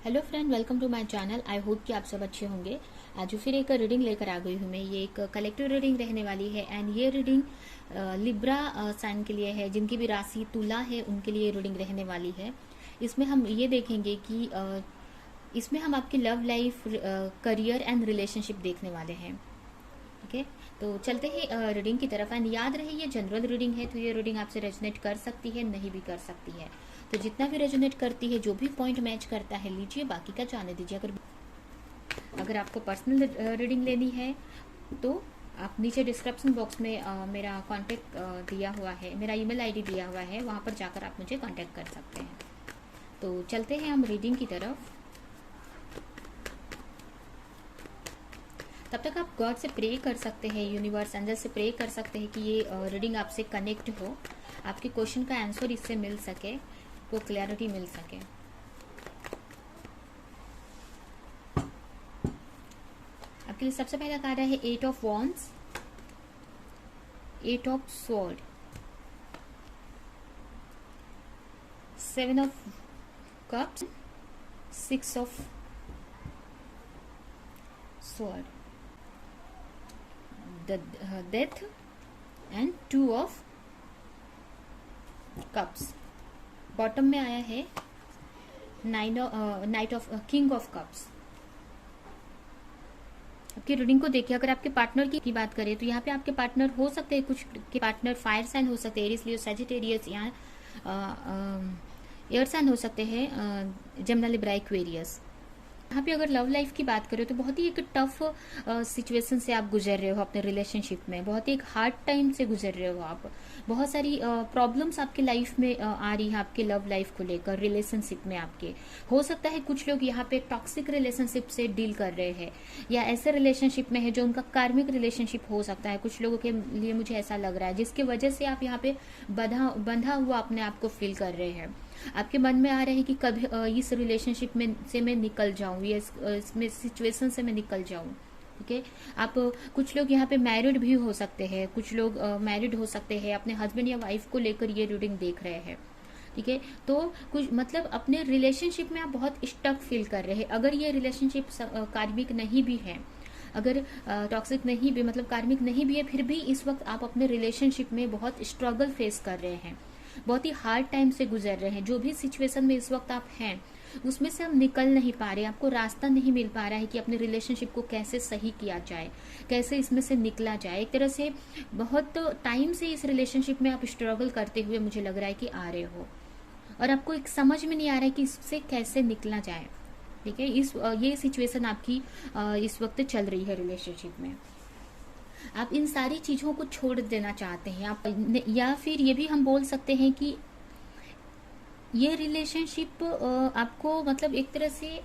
Hello friend, welcome to my channel. I hope कि आप सब अच्छे होंगे। आज फिर एक रीडिंग लेकर आ गई हूँ मैं। ये एक कलेक्टिव रीडिंग रहने वाली है एंड ये रीडिंग लिब्रा साइन के लिए है। जिनकी भी राशि तुला है उनके लिए रीडिंग रहने वाली है। इसमें हम ये देखेंगे कि इसमें हम आपकी love life, career and relationship देखने वाले हैं। ठीक है, तो चलते हैं रीडिंग की तरफ। एंड याद रहे ये जनरल रीडिंग है, तो ये रीडिंग आपसे रेजोनेट कर सकती है, नहीं भी कर सकती है। तो जितना भी रेजोनेट करती है, जो भी पॉइंट मैच करता है लीजिए, बाकी का जाने दीजिए। अगर आपको पर्सनल रीडिंग लेनी है तो आप नीचे डिस्क्रिप्शन बॉक्स में मेरा कांटेक्ट दिया हुआ है, मेरा ईमेल आईडी दिया हुआ है, वहाँ पर जाकर आप मुझे कांटेक्ट कर सकते हैं। तो चलते हैं हम रीडिंग की तरफ। तब तक आप गॉड से प्रे कर सकते हैं, यूनिवर्स एंजल से प्रे कर सकते हैं कि ये रीडिंग आपसे कनेक्ट हो, आपके क्वेश्चन का आंसर इससे मिल सके, को क्लैरिटी मिल सके। आपके लिए सबसे पहला कार्ड है 8 of wands, 8 of sword, 7 of cups, 6 of sword, death and 2 of cups. Bottom में आया है night of king of cups. आपकी रीडिंग को देखिए। अगर आपके पार्टनर की बात करें तो यहाँ पे आपके पार्टनर हो सकते हैं, कुछ के पार्टनर फायर साइन हो सकते हैं, एरिस, लियो, सजिटेरियस, या एयर साइन हो सकते हैं, जेमिनी, लिब्रा, एक्वेरियस। यहाँ पे अगर लव लाइफ की बात करें तो बहुत ही एक टफ सिचुएशन से आप गुजर रहे हो अपने रिलेशनशिप में, बहुत ही एक हार्ड टाइम से गुजर रहे हो आप। बहुत सारी प्रॉब्लम्स आपके लाइफ में आ रही है आपके लव लाइफ को लेकर, रिलेशनशिप में आपके। हो सकता है कुछ लोग यहाँ पे टॉक्सिक रिलेशनशिप से डील कर रहे हैं, या ऐसे रिलेशनशिप में है जो उनका कार्मिक रिलेशनशिप हो सकता है। कुछ लोगों के लिए मुझे ऐसा लग रहा है, जिसकी वजह से आप यहाँ पे बंधा हुआ अपने आप को फील कर रहे हैं। आपके मन में आ रहे हैं कि कभी इस रिलेशनशिप में से मैं निकल जाऊं, या इसमें सिचुएशन से मैं निकल जाऊं। ठीक है, आप कुछ लोग यहाँ पे मैरिड भी हो सकते हैं, कुछ लोग मैरिड हो सकते हैं, अपने हस्बैंड या वाइफ को लेकर ये रीडिंग देख रहे हैं। ठीक है, तो कुछ मतलब अपने रिलेशनशिप में आप बहुत स्टक फील कर रहे हैं। अगर ये रिलेशनशिप कार्मिक नहीं भी है, अगर टॉक्सिक नहीं भी, मतलब कार्मिक नहीं भी है, फिर भी इस वक्त आप अपने रिलेशनशिप में बहुत स्ट्रगल फेस कर रहे हैं, बहुत ही हार्ड टाइम से गुजर रहे हैं। जो भी सिचुएशन में इस वक्त आप हैं उसमें से हम निकल नहीं पा रहे, आपको रास्ता नहीं मिल पा रहा है कि अपने रिलेशनशिप को कैसे सही किया जाए, कैसे इसमें से निकला जाए। एक तरह से बहुत टाइम से इस रिलेशनशिप में आप स्ट्रगल करते हुए मुझे लग रहा है कि आ रहे हो, और आपको एक समझ में नहीं आ रहा है कि इससे कैसे निकला जाए। ठीक है, ये सिचुएशन आपकी इस वक्त चल रही है रिलेशनशिप में। आप इन सारी चीजों को छोड़ देना चाहते हैं आप, या फिर ये भी हम बोल सकते हैं कि ये रिलेशनशिप आपको मतलब एक तरह से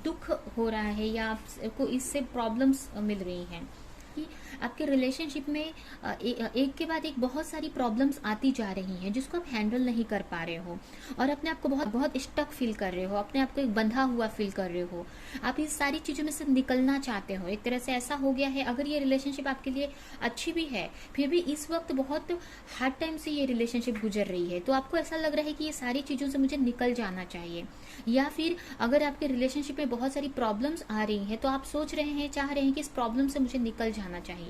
दुख हो रहा है, या आपको इससे प्रॉब्लम्स मिल रही हैं कि आपके रिलेशनशिप में एक के बाद एक बहुत सारी प्रॉब्लम्स आती जा रही हैं, जिसको आप हैंडल नहीं कर पा रहे हो, और अपने आप को बहुत बहुत स्टक फील कर रहे हो, अपने आप को एक बंधा हुआ फील कर रहे हो। आप इस सारी चीजों में से निकलना चाहते हो। एक तरह से ऐसा हो गया है, अगर ये रिलेशनशिप आपके लिए अच्छी भी है, फिर भी इस वक्त बहुत हार्ड टाइम से ये रिलेशनशिप गुजर रही है, तो आपको ऐसा लग रहा है कि ये सारी चीजों से मुझे निकल जाना चाहिए। या फिर अगर आपके रिलेशनशिप में बहुत सारी प्रॉब्लम्स आ रही हैं, तो आप सोच रहे हैं, चाह रहे हैं कि इस प्रॉब्लम से मुझे निकल जाना चाहिए।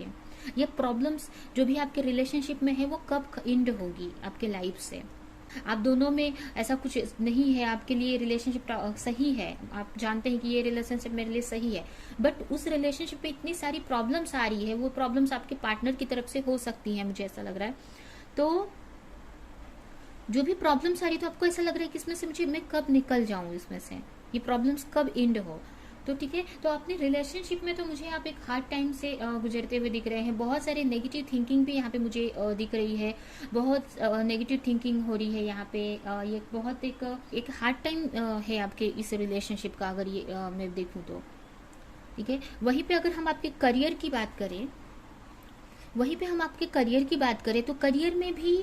ये प्रॉब्लम्स जो भी आपके रिलेशनशिप में है वो कब एंड होगी आपके लाइफ से। आप दोनों में ऐसा कुछ नहीं है, आपके लिए रिलेशनशिप सही है, आप जानते हैं कि ये रिलेशनशिप मेरे लिए सही है, बट उस रिलेशनशिप में इतनी सारी प्रॉब्लम्स आ रही है। वो प्रॉब्लम्स आपके पार्टनर की तरफ से हो सकती हैं, मुझे ऐसा लग रहा है। तो जो भी प्रॉब्लम्स आ रही है, तो आपको ऐसा लग रहा है कि इसमें से मैं कब निकल जाऊं, इसमें से ये प्रॉब्लम्स कब एंड हो। तो ठीक है, तो अपने रिलेशनशिप में तो मुझे आप एक हार्ड टाइम से गुजरते हुए दिख रहे हैं। बहुत सारे नेगेटिव थिंकिंग भी यहाँ पे मुझे दिख रही है, बहुत नेगेटिव थिंकिंग हो रही है यहाँ पे। ये बहुत एक हार्ड टाइम है आपके इस रिलेशनशिप का, अगर ये मैं देखूँ तो। ठीक है, वहीं पे अगर हम आपके करियर की बात करें, तो करियर में भी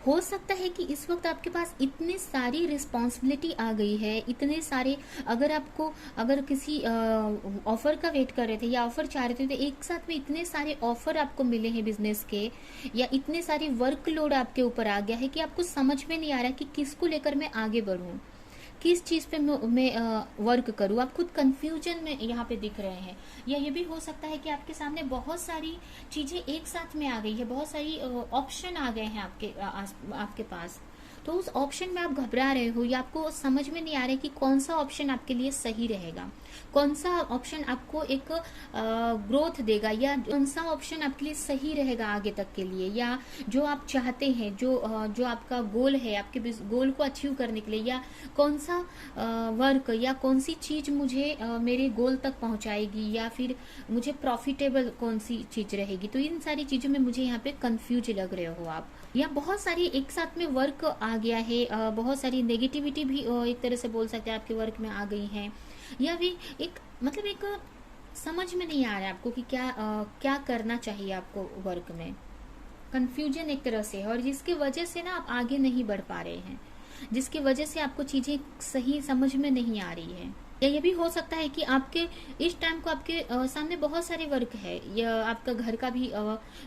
हो सकता है कि इस वक्त आपके पास इतनी सारी रिस्पॉन्सिबिलिटी आ गई है, इतने सारे, अगर किसी ऑफर का वेट कर रहे थे या ऑफर चाह रहे थे, तो एक साथ में इतने सारे ऑफर आपको मिले हैं बिजनेस के, या इतने सारे वर्कलोड आपके ऊपर आ गया है कि आपको समझ में नहीं आ रहा कि किसको लेकर मैं आगे बढ़ूं, किस चीज़ पे मैं वर्क करूँ, आप खुद कंफ्यूजन में यहाँ पे दिख रहे हैं। या ये भी हो सकता है कि आपके सामने बहुत सारी चीज़ें एक साथ में आ गई है, बहुत सारी ऑप्शन आ गए हैं आपके पास। तो उस ऑप्शन में आप घबरा रहे हो या आपको समझ में नहीं आ रहा है कि कौन सा ऑप्शन आपके लिए सही रहेगा, कौन सा ऑप्शन आपको एक ग्रोथ देगा, या कौन सा ऑप्शन आपके लिए सही रहेगा आगे तक के लिए, या जो आप चाहते हैं, जो आपका गोल है, आपके गोल को अचीव करने के लिए, या कौन सा वर्क या कौन सी चीज मुझे मेरे गोल तक पहुंचाएगी, या फिर मुझे प्रॉफिटेबल कौन सी चीज रहेगी। तो इन सारी चीजों में मुझे यहाँ पे कंफ्यूज लग रहे हो आप, या बहुत सारी एक साथ में वर्क आ गया है, बहुत सारी नेगेटिविटी भी एक तरह से बोल सकते हैं आपके वर्क में आ गई है, या भी एक मतलब एक समझ में नहीं आ रहा है आपको कि क्या करना चाहिए आपको वर्क में। कंफ्यूजन एक तरह से है, और जिसकी वजह से ना आप आगे नहीं बढ़ पा रहे हैं, जिसकी वजह से आपको चीजें सही समझ में नहीं आ रही है। या ये भी हो सकता है कि आपके इस टाइम को आपके सामने बहुत सारे वर्क है, या आपका घर का भी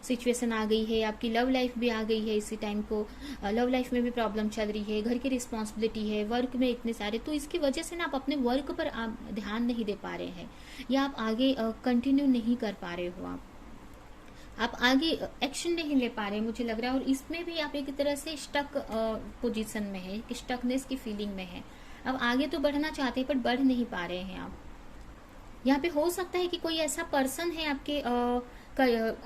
सिचुएशन आ गई है, आपकी लव लाइफ भी आ गई है, इसी टाइम को लव लाइफ में भी प्रॉब्लम चल रही है, घर की रिस्पॉन्सिबिलिटी है, वर्क में इतने सारे, तो इसकी वजह से ना आप अपने वर्क पर आप ध्यान नहीं दे पा रहे हैं, या आप आगे कंटिन्यू नहीं कर पा रहे हो, आप आगे एक्शन नहीं ले पा रहे मुझे लग रहा है। और इसमें भी आप एक तरह से स्टक पोजीशन में है, स्टकनेस की फीलिंग में है। अब आगे तो बढ़ना चाहते हैं पर बढ़ नहीं पा रहे हैं आप। यहाँ पे हो सकता है कि कोई ऐसा पर्सन है आपके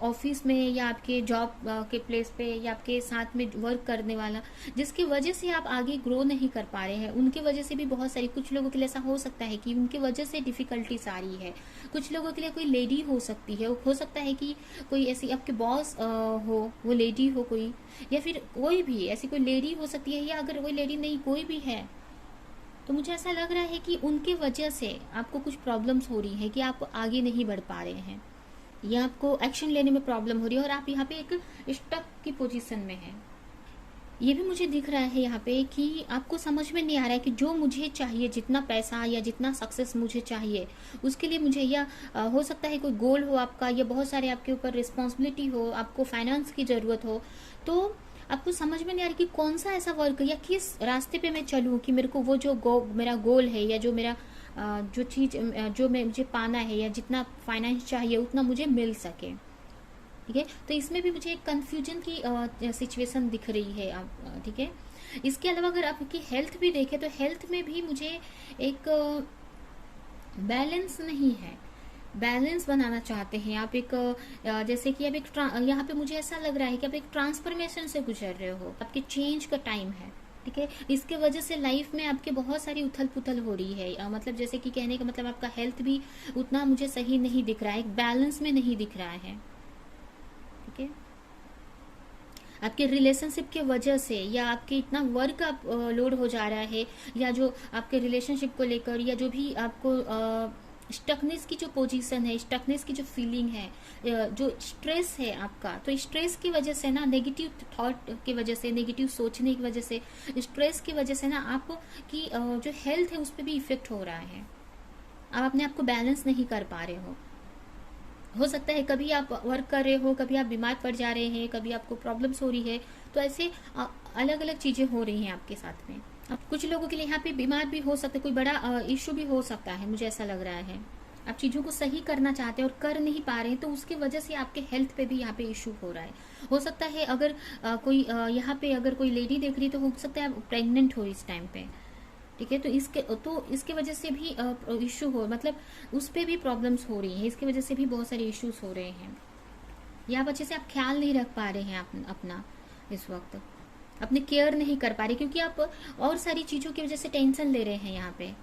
ऑफिस में, या आपके जॉब के प्लेस पे, या आपके साथ में वर्क करने वाला, जिसकी वजह से आप आगे ग्रो नहीं कर पा रहे हैं। उनकी वजह से भी बहुत सारी, कुछ लोगों के लिए ऐसा हो सकता है कि उनकी वजह से डिफिकल्टीज आ रही है। कुछ लोगों के लिए कोई लेडी हो सकती है, हो सकता है कि कोई ऐसी आपके बॉस हो, वो लेडी हो कोई, या फिर कोई भी ऐसी कोई लेडी हो सकती है, या अगर कोई लेडी नहीं कोई भी है, तो मुझे ऐसा लग रहा है कि उनके वजह से आपको कुछ प्रॉब्लम्स हो रही है, कि आप आगे नहीं बढ़ पा रहे हैं, या आपको एक्शन लेने में प्रॉब्लम हो रही है, और आप यहाँ पे एक स्टक की पोजीशन में हैं। ये भी मुझे दिख रहा है यहाँ पे कि आपको समझ में नहीं आ रहा है कि जो मुझे चाहिए, जितना पैसा या जितना सक्सेस मुझे चाहिए, उसके लिए मुझे, या हो सकता है कोई गोल हो आपका, या बहुत सारे आपके ऊपर रिस्पॉन्सिबिलिटी हो, आपको फाइनेंस की जरूरत हो, तो आपको समझ में नहीं आ रहा कि कौन सा ऐसा वर्क या किस रास्ते पे मैं चलूँ कि मेरे को वो जो मेरा गोल है, या जो मेरा जो चीज जो मैं मुझे पाना है, या जितना फाइनेंस चाहिए उतना मुझे मिल सके। ठीक है, तो इसमें भी मुझे एक कंफ्यूजन की सिचुएशन दिख रही है। ठीक है, इसके अलावा अगर आपकी हेल्थ भी देखें, तो हेल्थ में भी मुझे एक बैलेंस नहीं है। बैलेंस बनाना चाहते हैं आप, एक जैसे कि अब एक यहाँ पे मुझे ऐसा लग रहा है कि आप एक ट्रांसफॉर्मेशन से गुजर रहे हो, आपके चेंज का टाइम है। ठीक है, इसके वजह से लाइफ में आपके बहुत सारी उथल पुथल हो रही है। मतलब जैसे कि कहने का मतलब आपका हेल्थ भी उतना मुझे सही नहीं दिख रहा है, एक बैलेंस में नहीं दिख रहा है। ठीक है, आपके रिलेशनशिप के वजह से, या आपके इतना वर्क आप लोड हो जा रहा है, या जो आपके रिलेशनशिप को लेकर, या जो भी आपको स्टकनेस की जो पोजीशन है, स्टकनेस की जो फीलिंग है, जो स्ट्रेस है आपका, तो स्ट्रेस की वजह से ना, नेगेटिव थॉट की वजह से, नेगेटिव सोचने की वजह से, स्ट्रेस की वजह से ना आप की जो हेल्थ है उस पर भी इफेक्ट हो रहा है। आप अपने आप को बैलेंस नहीं कर पा रहे हो सकता है कभी आप वर्क कर रहे हो, कभी आप बीमार पड़ जा रहे हैं, कभी आपको प्रॉब्लम्स हो रही है, तो ऐसे अलग अलग चीजें हो रही हैं आपके साथ में। अब कुछ लोगों के लिए यहाँ पे बीमार भी हो सकते, कोई बड़ा इश्यू भी हो सकता है, मुझे ऐसा लग रहा है। आप चीजों को सही करना चाहते हैं और कर नहीं पा रहे हैं, तो उसकी वजह से आपके हेल्थ पे भी यहाँ पे इश्यू हो रहा है। हो सकता है अगर कोई यहाँ पे अगर कोई लेडी देख रही, तो हो सकता है प्रेग्नेंट हो इस टाइम पे। ठीक है, तो इसके वजह से भी इश्यू हो, मतलब उस पर भी प्रॉब्लम्स हो रही है, इसकी वजह से भी बहुत सारे इश्यूज हो रहे हैं। या आप अच्छे से आप ख्याल नहीं रख पा रहे हैं अपना इस वक्त, अपने केयर नहीं कर पा रहे, क्योंकि आप और सारी चीजों की वजह से टेंशन ले रहे हैं यहाँ पे।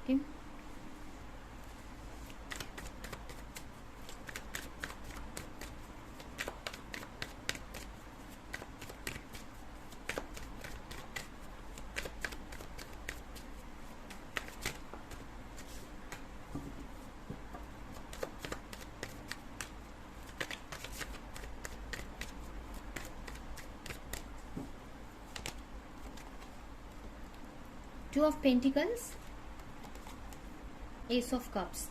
ठीक, 2 of Pentacles, Ace of Cups।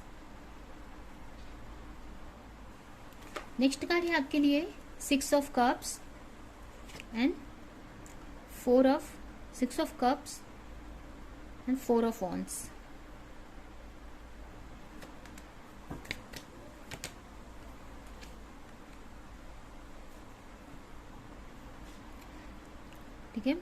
Next card है आपके लिए 6 of Cups and 6 of Cups and 4 of wands। ठीक है,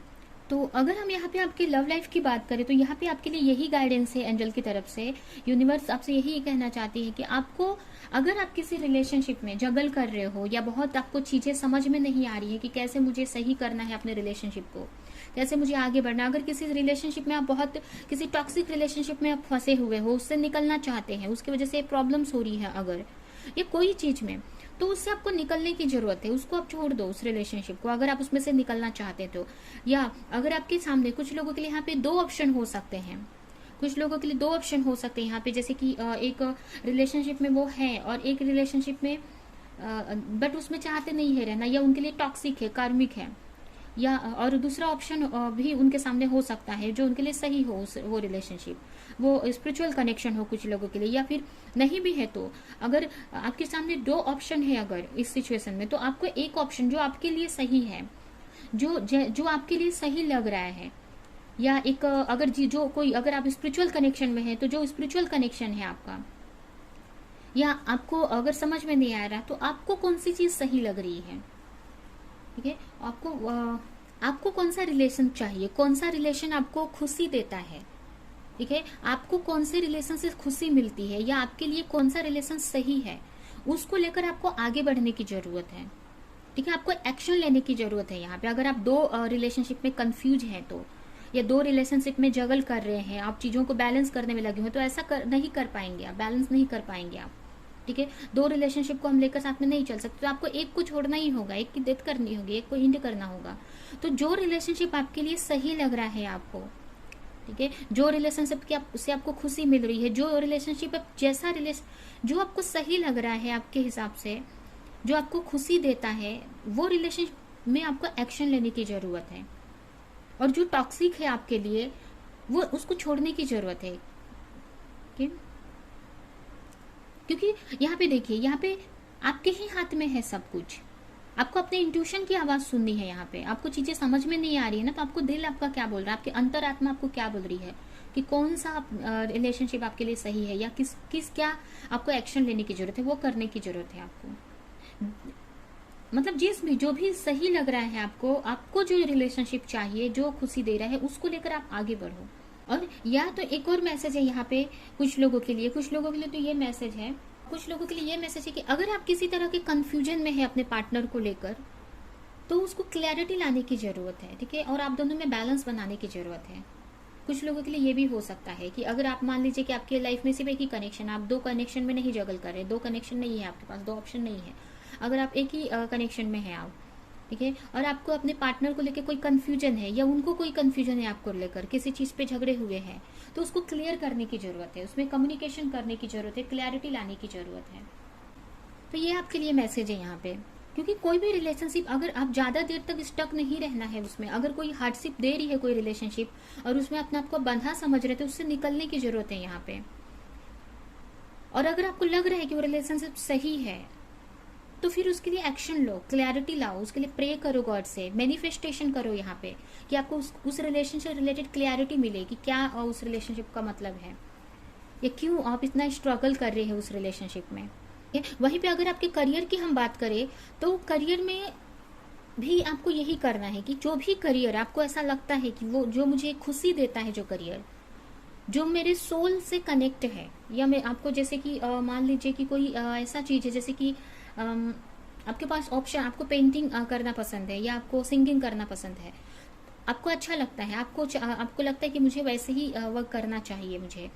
तो अगर हम यहाँ पे आपके लव लाइफ की बात करें तो यहाँ पे आपके लिए यही गाइडेंस है एंजल की तरफ से। यूनिवर्स आपसे यही कहना चाहती है कि आपको, अगर आप किसी रिलेशनशिप में जगल कर रहे हो या बहुत आपको चीजें समझ में नहीं आ रही है कि कैसे मुझे सही करना है अपने रिलेशनशिप को, कैसे मुझे आगे बढ़ना, अगर किसी रिलेशनशिप में आप बहुत, किसी टॉक्सिक रिलेशनशिप में आप फंसे हुए हो, उससे निकलना चाहते हैं, उसकी वजह से प्रॉब्लम्स हो रही है अगर ये कोई चीज में, तो उससे आपको निकलने की जरूरत है। उसको आप छोड़ दो, उस रिलेशनशिप को, अगर आप उसमें से निकलना चाहते तो। या अगर आपके सामने, कुछ लोगों के लिए यहाँ पे 2 ऑप्शन हो सकते हैं, कुछ लोगों के लिए 2 ऑप्शन हो सकते हैं यहाँ पे, जैसे कि एक रिलेशनशिप में वो है और एक रिलेशनशिप में बट उसमें चाहते नहीं है रहना, या उनके लिए टॉक्सिक है, कार्मिक है, या और दूसरा ऑप्शन भी उनके सामने हो सकता है जो उनके लिए सही हो, वो रिलेशनशिप, वो स्पिरिचुअल कनेक्शन हो कुछ लोगों के लिए, या फिर नहीं भी है तो अगर आपके सामने 2 ऑप्शन है अगर इस सिचुएशन में, तो आपको एक ऑप्शन जो आपके लिए सही है, जो आपके लिए सही लग रहा है, या एक अगर जो कोई, अगर आप स्पिरिचुअल कनेक्शन में है तो जो स्पिरिचुअल कनेक्शन है आपका, या आपको अगर समझ में नहीं आ रहा तो आपको कौन सी चीज सही लग रही है। ठीक है, आपको कौन सा रिलेशन चाहिए, कौन सा रिलेशन आपको खुशी देता है। ठीक है, आपको कौन से रिलेशन से खुशी मिलती है, या आपके लिए कौन सा रिलेशन सही है, उसको लेकर आपको आगे बढ़ने की जरूरत है। ठीक है, आपको एक्शन लेने की जरूरत है यहाँ पे। अगर आप 2 रिलेशनशिप में कंफ्यूज हैं तो, या 2 रिलेशनशिप में जगल कर रहे हैं, आप चीजों को बैलेंस करने में लगे हो, तो ऐसा नहीं कर पाएंगे आप, बैलेंस नहीं कर पाएंगे आप। ठीक है, 2 रिलेशनशिप को हम लेकर साथ में नहीं चल सकते, तो आपको एक को छोड़ना ही होगा, एक की डेथ करनी होगी, एक को हिंड करना होगा। तो जो रिलेशनशिप आपके लिए सही लग रहा है आपको, ठीक है, जो रिलेशनशिप की उससे आपको खुशी मिल रही है, जो रिलेशनशिप जैसा जो आपको सही लग रहा है आपके हिसाब से, जो आपको खुशी देता है, वो रिलेशनशिप में आपको एक्शन लेने की जरूरत है। और जो टॉक्सिक है आपके लिए, वो उसको छोड़ने की जरूरत है। क्योंकि यहाँ पे देखिए, यहाँ पे आपके ही हाथ में है सब कुछ। आपको अपने इंट्यूशन की आवाज सुननी है। यहाँ पे आपको चीजें समझ में नहीं आ रही है ना, तो आपको दिल आपका क्या बोल रहा है, आपके अंतरात्मा आपको क्या बोल रही है कि कौन सा रिलेशनशिप आपके लिए सही है, या किस क्या आपको एक्शन लेने की जरूरत है, वो करने की जरूरत है आपको। मतलब जो भी सही लग रहा है आपको जो रिलेशनशिप चाहिए, जो खुशी दे रहा है, उसको लेकर आप आगे बढ़ो। और या तो एक और मैसेज है यहाँ पे कुछ लोगों के लिए तो ये मैसेज है, कुछ लोगों के लिए ये मैसेज है कि अगर आप किसी तरह के कंफ्यूजन में है अपने पार्टनर को लेकर, तो उसको क्लैरिटी लाने की जरूरत है। ठीक है, और आप दोनों में बैलेंस बनाने की जरूरत है। कुछ लोगों के लिए ये भी हो सकता है कि अगर आप मान लीजिए कि आपके लाइफ में सिर्फ एक ही कनेक्शन, आप 2 कनेक्शन में नहीं जगल कर रहे, 2 कनेक्शन नहीं है आपके पास, 2 ऑप्शन नहीं है, अगर आप एक ही कनेक्शन में है आप, ठीक है, और आपको अपने पार्टनर को लेकर कोई कंफ्यूजन है, या उनको कोई कंफ्यूजन है आपको लेकर, किसी चीज पे झगड़े हुए हैं, तो उसको क्लियर करने की जरूरत है, उसमें कम्युनिकेशन करने की जरूरत है, क्लैरिटी लाने की जरूरत है। तो ये आपके लिए मैसेज है यहाँ पे। क्योंकि कोई भी रिलेशनशिप, अगर आप ज्यादा देर तक स्टक नहीं रहना है उसमें, अगर कोई हार्डशिप दे रही है कोई रिलेशनशिप और उसमें अपने आप को बंधा समझ रहे, तो उससे निकलने की जरूरत है यहाँ पे। और अगर आपको लग रहा है कि वो रिलेशनशिप सही है, तो फिर उसके लिए एक्शन लो, क्लैरिटी लाओ, उसके लिए प्रे करो गॉड से, मैनिफेस्टेशन करो यहाँ पे कि आपको उस रिलेशनशिप रिलेटेड क्लैरिटी मिले कि क्या उस रिलेशनशिप का मतलब है, या क्यों आप इतना स्ट्रगल कर रहे हैं उस रिलेशनशिप में। वहीं पे अगर आपके करियर की हम बात करें, तो करियर में भी आपको यही करना है कि जो भी करियर आपको ऐसा लगता है कि वो जो मुझे खुशी देता है, जो करियर जो मेरे सोल से कनेक्ट है, या मैं आपको जैसे कि मान लीजिए कि कोई ऐसा चीज है, जैसे कि आपके पास ऑप्शन, आपको पेंटिंग करना पसंद है, या आपको सिंगिंग करना पसंद है, आपको अच्छा लगता है, आपको लगता है कि मुझे वैसे ही वर्क करना चाहिए मुझे,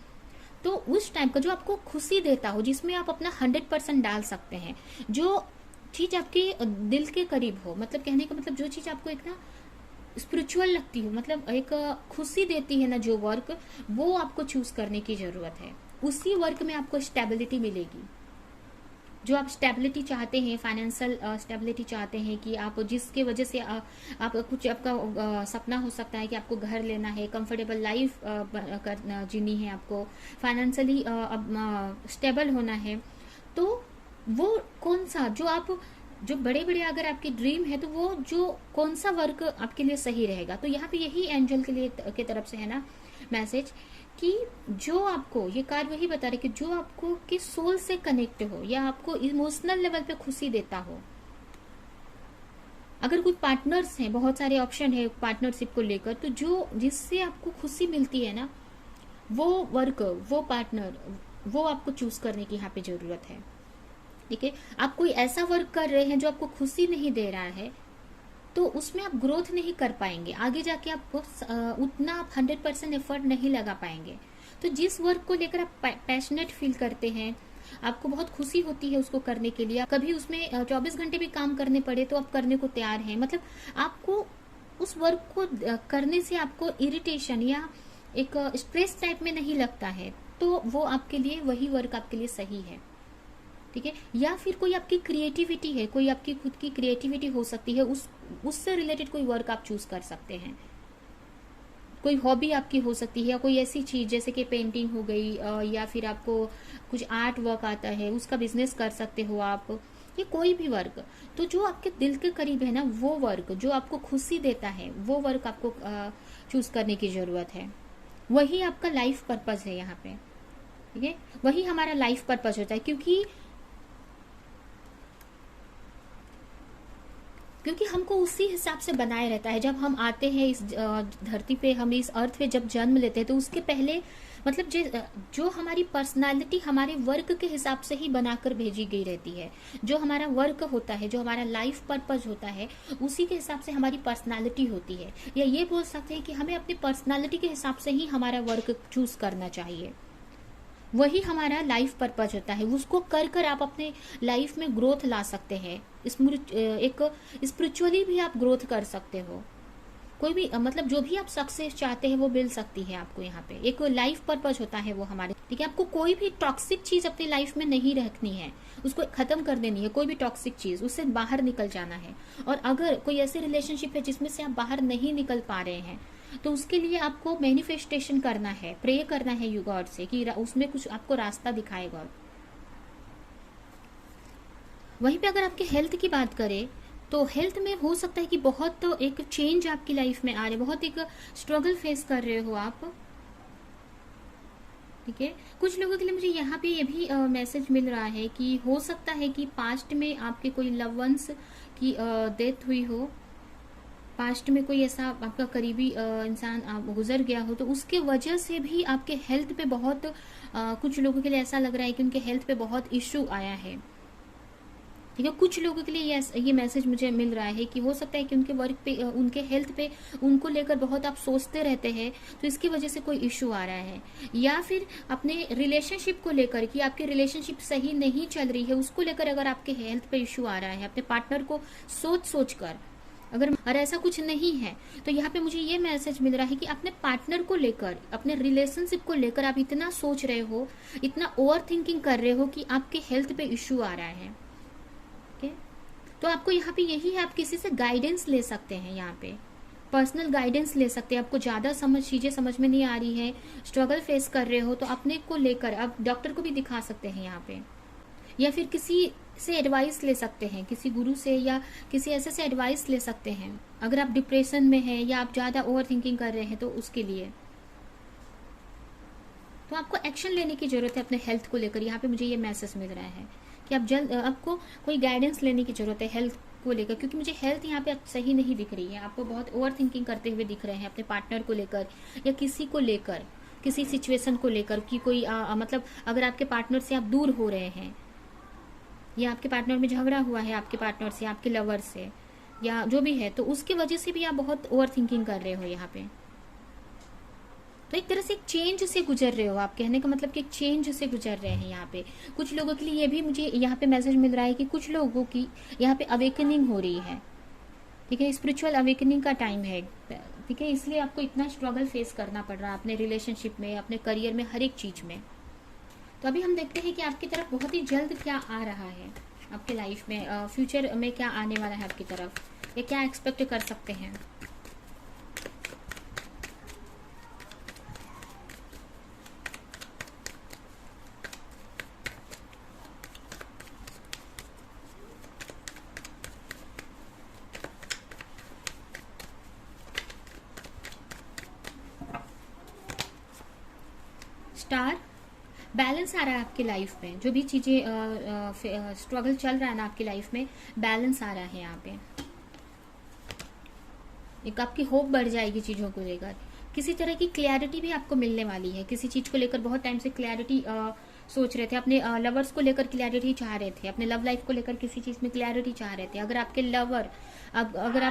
तो उस टाइम का जो आपको खुशी देता हो, जिसमें आप अपना 100% डाल सकते हैं, जो चीज आपके दिल के करीब हो, मतलब कहने का मतलब जो चीज आपको एक ना स्पिरिचुअल लगती हो, मतलब एक खुशी देती है ना जो वर्क, वो आपको चूज करने की जरूरत है। उसी वर्क में आपको स्टेबिलिटी मिलेगी, जो आप स्टेबिलिटी चाहते हैं, फाइनेंशियल स्टेबिलिटी चाहते हैं, कि आप जिसके वजह से आप कुछ आपका सपना हो सकता है कि आपको घर लेना है, कंफर्टेबल लाइफ जीनी है, आपको फाइनेंशियली स्टेबल होना है, तो वो कौन सा जो बड़े बड़े अगर आपकी ड्रीम है, तो वो जो कौन सा वर्क आपके लिए सही रहेगा। तो यहाँ पे यही एंजल के लिए की तरफ से है ना मैसेज कि जो आपको ये कार्ड वही बता रहे कि जो आपको कि सोल से कनेक्ट हो या आपको इमोशनल लेवल पे खुशी देता हो। अगर कुछ पार्टनर्स हैं, बहुत सारे ऑप्शन है पार्टनरशिप को लेकर, तो जो जिससे आपको खुशी मिलती है ना, वो वर्क, वो पार्टनर, वो आपको चूज करने की यहाँ पे जरूरत है। ठीक है, आप कोई ऐसा वर्क कर रहे हैं जो आपको खुशी नहीं दे रहा है, तो उसमें आप ग्रोथ नहीं कर पाएंगे, आगे जाके आप उतना आप 100% एफर्ट नहीं लगा पाएंगे। तो जिस वर्क को लेकर आप पैशनेट फील करते हैं, आपको बहुत खुशी होती है उसको करने के लिए, कभी उसमें 24 घंटे भी काम करने पड़े तो आप करने को तैयार हैं, मतलब आपको उस वर्क को करने से आपको इरिटेशन या एक स्ट्रेस टाइप में नहीं लगता है, तो वो आपके लिए, वही वर्क आपके लिए सही है। ठीक है, या फिर कोई आपकी क्रिएटिविटी है, कोई आपकी खुद की क्रिएटिविटी हो सकती है, उससे रिलेटेड कोई वर्क आप चूज कर सकते हैं। कोई हॉबी आपकी हो सकती है, या कोई ऐसी चीज जैसे कि पेंटिंग हो गई, या फिर आपको कुछ आर्ट वर्क आता है, उसका बिजनेस कर सकते हो आप, ये कोई भी वर्क। तो जो आपके दिल के करीब है ना, वो वर्क जो आपको खुशी देता है, वो वर्क आपको चूज करने की जरूरत है। वही आपका लाइफ पर्पस है यहाँ पे। ठीक है, वही हमारा लाइफ पर्पस होता है, क्योंकि हमको उसी हिसाब से बनाए रहता है। जब हम आते हैं इस धरती पे, हम इस अर्थ पे जब जन्म लेते हैं, तो उसके पहले मतलब जो हमारी पर्सनालिटी हमारे वर्क के हिसाब से ही बनाकर भेजी गई रहती है। जो हमारा वर्क होता है, जो हमारा लाइफ पर्पस होता है, उसी के हिसाब से हमारी पर्सनालिटी होती है। या ये बोल सकते हैं कि हमें अपनी पर्सनालिटी के हिसाब से ही हमारा वर्क चूज करना चाहिए। वही हमारा लाइफ पर्पज होता है, उसको कर कर आप अपने लाइफ में ग्रोथ ला सकते हैं। एक स्पिरिचुअली भी आप ग्रोथ कर सकते हो। कोई भी मतलब जो भी आप सक्सेस चाहते हैं वो मिल सकती है आपको। यहाँ पे एक लाइफ पर्पज होता है वो हमारे। ठीक है, आपको कोई भी टॉक्सिक चीज अपनी लाइफ में नहीं रखनी है, उसको खत्म कर देनी है। कोई भी टॉक्सिक चीज, उससे बाहर निकल जाना है। और अगर कोई ऐसी रिलेशनशिप है जिसमें से आप बाहर नहीं निकल पा रहे हैं, तो उसके लिए आपको मैनिफेस्टेशन करना है, प्रे करना है यू गॉड से कि उसमें कुछ आपको रास्ता दिखाएगा। वहीं पे अगर आपके हेल्थ की बात करें, तो हेल्थ में हो सकता है कि बहुत तो एक चेंज आपकी लाइफ में आ रहे, बहुत एक स्ट्रगल फेस कर रहे हो आप। ठीक है, कुछ लोगों के लिए मुझे यहाँ पे ये भी मैसेज मिल रहा है कि हो सकता है कि पास्ट में आपके कोई लव वंस की डेथ हुई हो, पास्ट में कोई ऐसा आपका करीबी इंसान गुजर गया हो, तो उसके वजह से भी आपके हेल्थ पे बहुत कुछ लोगों के लिए ऐसा लग रहा है कि उनके हेल्थ पे बहुत इश्यू आया है। ठीक है, कुछ लोगों के लिए ये मैसेज मुझे मिल रहा है कि हो सकता है कि उनके वर्क पे, उनके हेल्थ पे, उनको लेकर बहुत आप सोचते रहते हैं, तो इसकी वजह से कोई इश्यू आ रहा है। या फिर अपने रिलेशनशिप को लेकर कि आपकी रिलेशनशिप सही नहीं चल रही है, उसको लेकर अगर आपके हेल्थ पे इश्यू आ रहा है, अपने पार्टनर को सोच कर, अगर ऐसा कुछ नहीं है, तो यहाँ पे मुझे ये मैसेज मिल रहा है कि अपने पार्टनर को लेकर, अपने रिलेशनशिप को लेकर आप इतना सोच रहे हो, इतना ओवर थिंकिंग कर रहे हो कि आपके हेल्थ पे इश्यू आ रहा है। तो आपको यहाँ पे यही है, आप किसी से गाइडेंस ले सकते हैं, यहाँ पे पर्सनल गाइडेंस ले सकते हैं। आपको ज्यादा चीजें समझ में नहीं आ रही है, स्ट्रगल फेस कर रहे हो, तो अपने को लेकर आप डॉक्टर को भी दिखा सकते हैं यहाँ पे, या फिर किसी से एडवाइस ले सकते हैं, किसी गुरु से या किसी ऐसे से एडवाइस ले सकते हैं। अगर आप डिप्रेशन में हैं या आप ज्यादा ओवर थिंकिंग कर रहे हैं, तो उसके लिए तो आपको एक्शन लेने की जरूरत है अपने हेल्थ को लेकर। यहाँ पे मुझे ये मैसेज मिल रहा है कि आपको कोई गाइडेंस लेने की जरूरत है हेल्थ को लेकर, क्योंकि मुझे हेल्थ यहाँ पे सही नहीं दिख रही है। आपको बहुत ओवर थिंकिंग करते हुए दिख रहे हैं अपने पार्टनर को लेकर, या किसी को लेकर, किसी सिचुएशन को लेकर कि कोई मतलब अगर आपके पार्टनर से आप दूर हो रहे हैं, या आपके पार्टनर में झगड़ा हुआ है आपके पार्टनर से, आपके लवर से, या जो भी है, तो उसकी वजह से भी आप बहुत ओवर थिंकिंग कर रहे हो यहाँ पे। तो एक तरह से एक चेंज से गुजर रहे हो आप, कहने का मतलब कि एक चेंज से गुजर रहे हैं यहाँ पे। कुछ लोगों के लिए ये भी मुझे यहाँ पे मैसेज मिल रहा है कि कुछ लोगों की यहाँ पे अवेकनिंग हो रही है। ठीक है, स्पिरिचुअल अवेकनिंग का टाइम है। ठीक है, इसलिए आपको इतना स्ट्रगल फेस करना पड़ रहा है अपने रिलेशनशिप में, अपने करियर में, हर एक चीज में। तो अभी हम देखते हैं कि आपकी तरफ बहुत ही जल्द क्या आ रहा है, आपके लाइफ में फ्यूचर में क्या आने वाला है आपकी तरफ, या क्या एक्सपेक्ट कर सकते हैं। स्टार, बैलेंस आ रहा है आपकी लाइफ में, जो भी चीजें स्ट्रगल चल रहा है ना आपकी लाइफ में, बैलेंस आ रहा है यहाँ पे। एक आपकी होप बढ़ जाएगी चीजों को लेकर, किसी तरह की क्लैरिटी भी आपको मिलने वाली है। किसी चीज को लेकर बहुत टाइम से क्लैरिटी सोच रहे थे, अपने लवर्स को लेकर क्लैरिटी चाह रहे थे, अपने लव लाइफ को लेकर किसी चीज में क्लैरिटी चाह रहे थे। अगर आपके लवर, अगर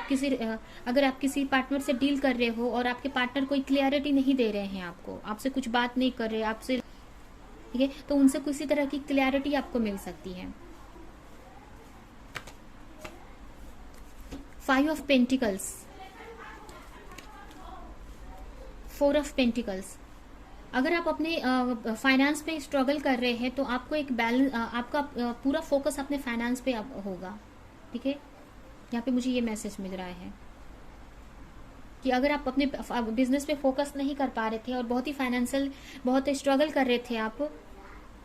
आप किसी पार्टनर से डील कर रहे हो और आपके पार्टनर कोई क्लैरिटी नहीं दे रहे हैं आपको, आपसे कुछ बात नहीं कर रहे आपसे, ठीक है, तो उनसे किसी तरह की क्लैरिटी आपको मिल सकती है। 5 ऑफ पेंटिकल्स, 4 ऑफ पेंटिकल्स। अगर आप अपने फाइनेंस पे स्ट्रगल कर रहे हैं तो आपको एक बैलेंस, आपका पूरा फोकस अपने फाइनेंस पे होगा, ठीक है। यहाँ पे मुझे ये मैसेज मिल रहा है कि अगर आप अपने बिजनेस पे फोकस नहीं कर पा रहे थे और बहुत ही फाइनेंशियल बहुत स्ट्रगल कर रहे थे आप,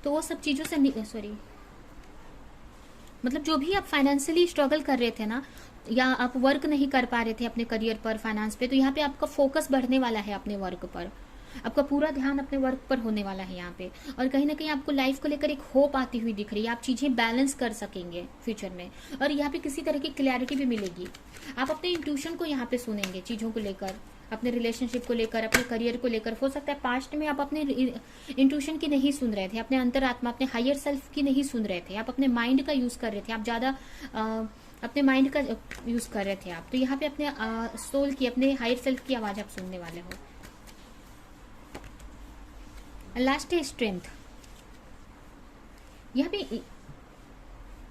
तो वो सब चीजों से मतलब जो भी आप फाइनेंशियली स्ट्रगल कर रहे थे ना, या आप वर्क नहीं कर पा रहे थे अपने करियर पर, फाइनेंस पे, तो यहाँ पे आपका फोकस बढ़ने वाला है अपने वर्क पर। आपका पूरा ध्यान अपने वर्क पर होने वाला है यहाँ पे, और कहीं ना कहीं आपको लाइफ को लेकर एक होप आती हुई दिख रही है। आप चीजें बैलेंस कर सकेंगे फ्यूचर में, और यहाँ पे किसी तरह की क्लैरिटी भी मिलेगी। आप अपने इंट्यूशन को यहाँ पे सुनेंगे चीजों को लेकर, अपने रिलेशनशिप को लेकर, अपने करियर को लेकर। हो सकता है पास्ट में आप अपने इंट्यूशन की नहीं सुन रहे थे, अपने अंतरात्मा, अपने हायर सेल्फ की नहीं सुन रहे थे, आप अपने माइंड का यूज कर रहे थे, आप ज्यादा अपने माइंड का यूज कर रहे थे आप। तो यहाँ पे अपने सोल की, अपने हायर सेल्फ की आवाज आप सुनने वाले हो। लास्ट है स्ट्रेंथ। यहाँ पे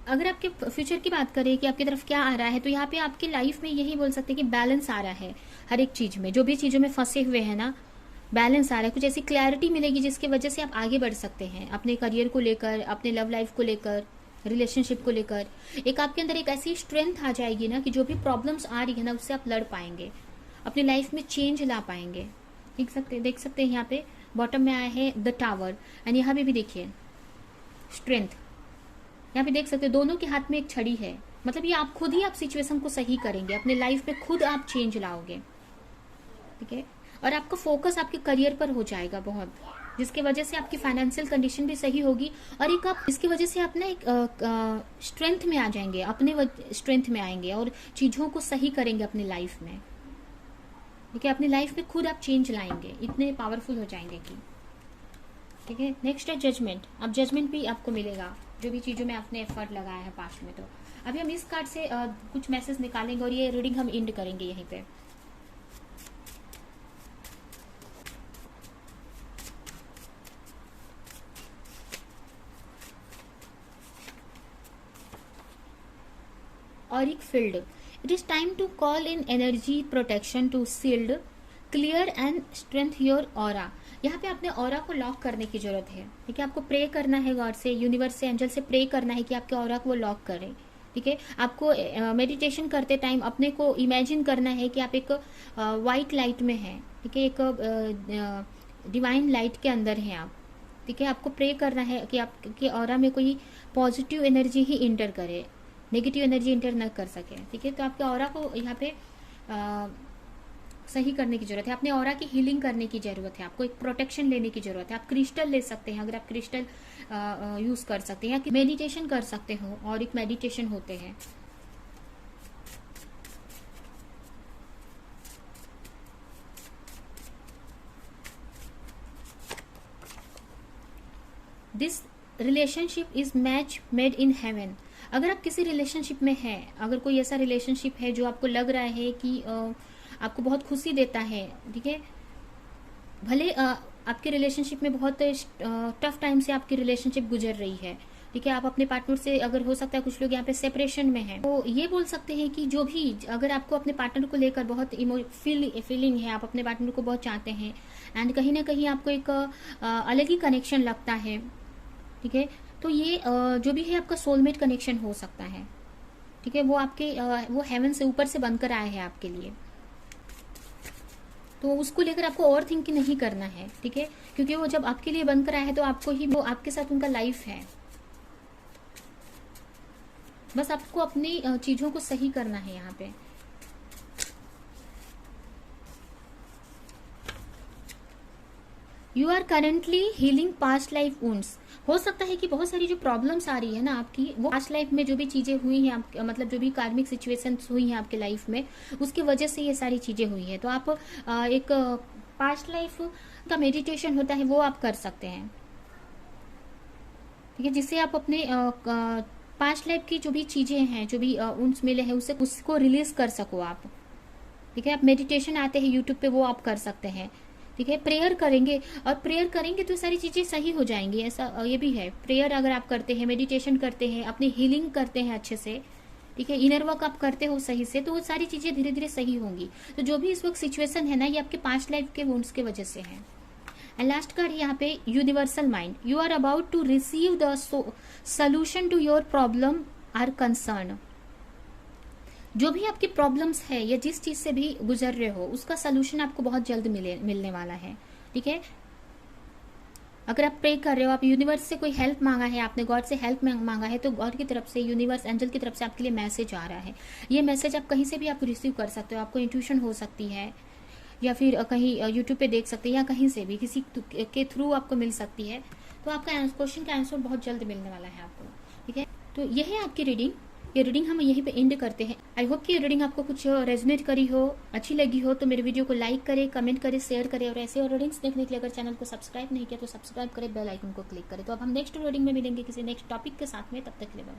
अगर आपके फ्यूचर की बात करें कि आपकी तरफ क्या आ रहा है, तो यहाँ पे आपकी लाइफ में यही बोल सकते हैं कि बैलेंस आ रहा है हर एक चीज में। जो भी चीजों में फंसे हुए हैं ना, बैलेंस आ रहा है, कुछ ऐसी क्लैरिटी मिलेगी जिसकी वजह से आप आगे बढ़ सकते हैं अपने करियर को लेकर, अपने लव लाइफ को लेकर, रिलेशनशिप को लेकर। एक आपके अंदर एक ऐसी स्ट्रेंथ आ जाएगी ना कि जो भी प्रॉब्लम्स आ रही है ना, उससे आप लड़ पाएंगे, अपनी लाइफ में चेंज ला पाएंगे। देख सकते हैं यहाँ पे बॉटम में आया है द टावर, एंड यहाँ पे भी देखिए स्ट्रेंथ। यहाँ पे देख सकते हैं दोनों के हाथ में एक छड़ी है, मतलब ये आप खुद ही आप सिचुएशन को सही करेंगे, अपने लाइफ में खुद आप चेंज लाओगे, ठीक है। और आपका फोकस आपके करियर पर हो जाएगा बहुत, जिसकी वजह से आपकी फाइनेंशियल कंडीशन भी सही होगी, और एक आप इसकी वजह से आप ना एक स्ट्रेंथ में आ जाएंगे, अपने स्ट्रेंथ में आएंगे और चीजों को सही करेंगे अपनी लाइफ में, ठीक है। अपनी लाइफ में खुद आप चेंज लाएंगे, इतने पावरफुल हो जाएंगे कि, ठीक है। नेक्स्ट है जजमेंट। अब जजमेंट भी आपको मिलेगा जो भी चीजों में आपने एफर्ट लगाया है पास्ट में। तो अभी हम इस कार्ड से कुछ मैसेज निकालेंगे और ये रीडिंग हम एंड करेंगे यहीं पे। Auric field. It is time to call in energy protection to shield, clear and strengthen your aura. यहाँ पे अपने ऑरा को लॉक करने की जरूरत है, ठीक है। आपको प्रे करना है गॉड से, यूनिवर्स से, एंजल से प्रे करना है कि आपके ऑरा को वो लॉक करें, ठीक है। आपको मेडिटेशन करते टाइम अपने को इमेजिन करना है कि आप एक वाइट लाइट में हैं, ठीक है, एक डिवाइन लाइट के अंदर हैं आप, ठीक है। आपको प्रे करना है कि आपके ऑरा में कोई पॉजिटिव एनर्जी ही इंटर करे, नेगेटिव एनर्जी इंटर न कर सके, ठीक है। तो आपके ऑरा को यहाँ पे सही करने की जरूरत है, अपने ऑरा की हीलिंग करने की जरूरत है, आपको एक प्रोटेक्शन लेने की जरूरत है। आप क्रिस्टल ले सकते हैं, अगर आप क्रिस्टल यूज कर सकते हैं, या मेडिटेशन कर सकते हो, और एक मेडिटेशन होते हैं। This relationship is match made in heaven. अगर आप किसी रिलेशनशिप में हैं, अगर कोई ऐसा रिलेशनशिप है जो आपको लग रहा है कि आपको बहुत खुशी देता है, ठीक है, भले आपके रिलेशनशिप में बहुत टफ टाइम से आपकी रिलेशनशिप गुजर रही है, ठीक है। आप अपने पार्टनर से, अगर हो सकता है कुछ लोग यहाँ पे सेपरेशन में हैं, तो ये बोल सकते हैं कि जो भी, अगर आपको अपने पार्टनर को लेकर बहुत फीलिंग है, आप अपने पार्टनर को बहुत चाहते हैं, एंड कहीं ना कहीं आपको एक अलग ही कनेक्शन लगता है, ठीक है, तो ये जो भी है आपका सोलमेट कनेक्शन हो सकता है, ठीक है। वो आपके वो हेवन से ऊपर से बनकर आए हैं आपके लिए, तो उसको लेकर आपको ओवर थिंक नहीं करना है, ठीक है, क्योंकि वो जब आपके लिए बनकर आया है तो आपको ही, वो आपके साथ उनका लाइफ है। बस आपको अपनी चीजों को सही करना है यहाँ पे। You are currently healing past life wounds. हो सकता है कि बहुत सारी जो प्रॉब्लम्स आ रही है ना आपकी, वो पास्ट लाइफ में जो भी चीजें हुई हैं आप, मतलब जो भी कार्मिक सिचुएशंस हुई हैं आपके लाइफ में, उसकी वजह से ये सारी चीजें हुई है। तो आप एक पास्ट लाइफ का मेडिटेशन होता है वो आप कर सकते हैं, ठीक है, जिससे आप अपने पास्ट लाइफ की जो भी चीजें हैं, जो भी उन्स मिले हैं, उसको रिलीज कर सको आप। ठीक है, आप मेडिटेशन आते हैं यूट्यूब पे, वो आप कर सकते हैं। ठीक है, प्रेयर करेंगे, और प्रेयर करेंगे तो सारी चीजें सही हो जाएंगी, ऐसा ये भी है। प्रेयर अगर आप करते हैं, मेडिटेशन करते हैं, अपनी हीलिंग करते हैं अच्छे से, ठीक है, इनर वर्क आप करते हो सही से, तो वो सारी चीजें धीरे धीरे सही होंगी। तो जो भी इस वक्त सिचुएशन है ना, ये आपके पास्ट लाइफ के वुंड्स के वजह से है। एंड लास्ट कार्ड यहाँ पे universal mind. You are about to receive the solution to your problem or concern. जो भी आपकी प्रॉब्लम्स है या जिस चीज से भी गुजर रहे हो, उसका सोल्यूशन आपको बहुत जल्द मिलने वाला है। ठीक है, अगर आप प्रे कर रहे हो, आप यूनिवर्स से कोई हेल्प मांगा है, आपने गॉड से हेल्प मांगा है, तो गॉड की तरफ से, यूनिवर्स एंजल की तरफ से आपके लिए मैसेज आ रहा है। ये मैसेज आप कहीं से भी आप रिसीव कर सकते हो। आपको इंट्यूशन हो सकती है, या फिर कहीं यूट्यूब पे देख सकते हैं, या कहीं से भी किसी के थ्रू आपको मिल सकती है। तो आपका क्वेश्चन का आंसर बहुत जल्द मिलने वाला है आपको। ठीक है, तो यह है आपकी रीडिंग। ये रीडिंग हम यहीं पे एंड करते हैं। आई होप कि ये रीडिंग आपको कुछ रेजोनेट करी हो, अच्छी लगी हो, तो मेरे वीडियो को लाइक करें, कमेंट करें, शेयर करें, और ऐसे और रीडिंग्स देखने के लिए अगर चैनल को सब्सक्राइब नहीं किया तो सब्सक्राइब करें, बेल आइकन को क्लिक करें। तो अब हम नेक्स्ट रीडिंग में मिलेंगे किसी नेक्स्ट टॉपिक के साथ में, तब तक के लिए बाय।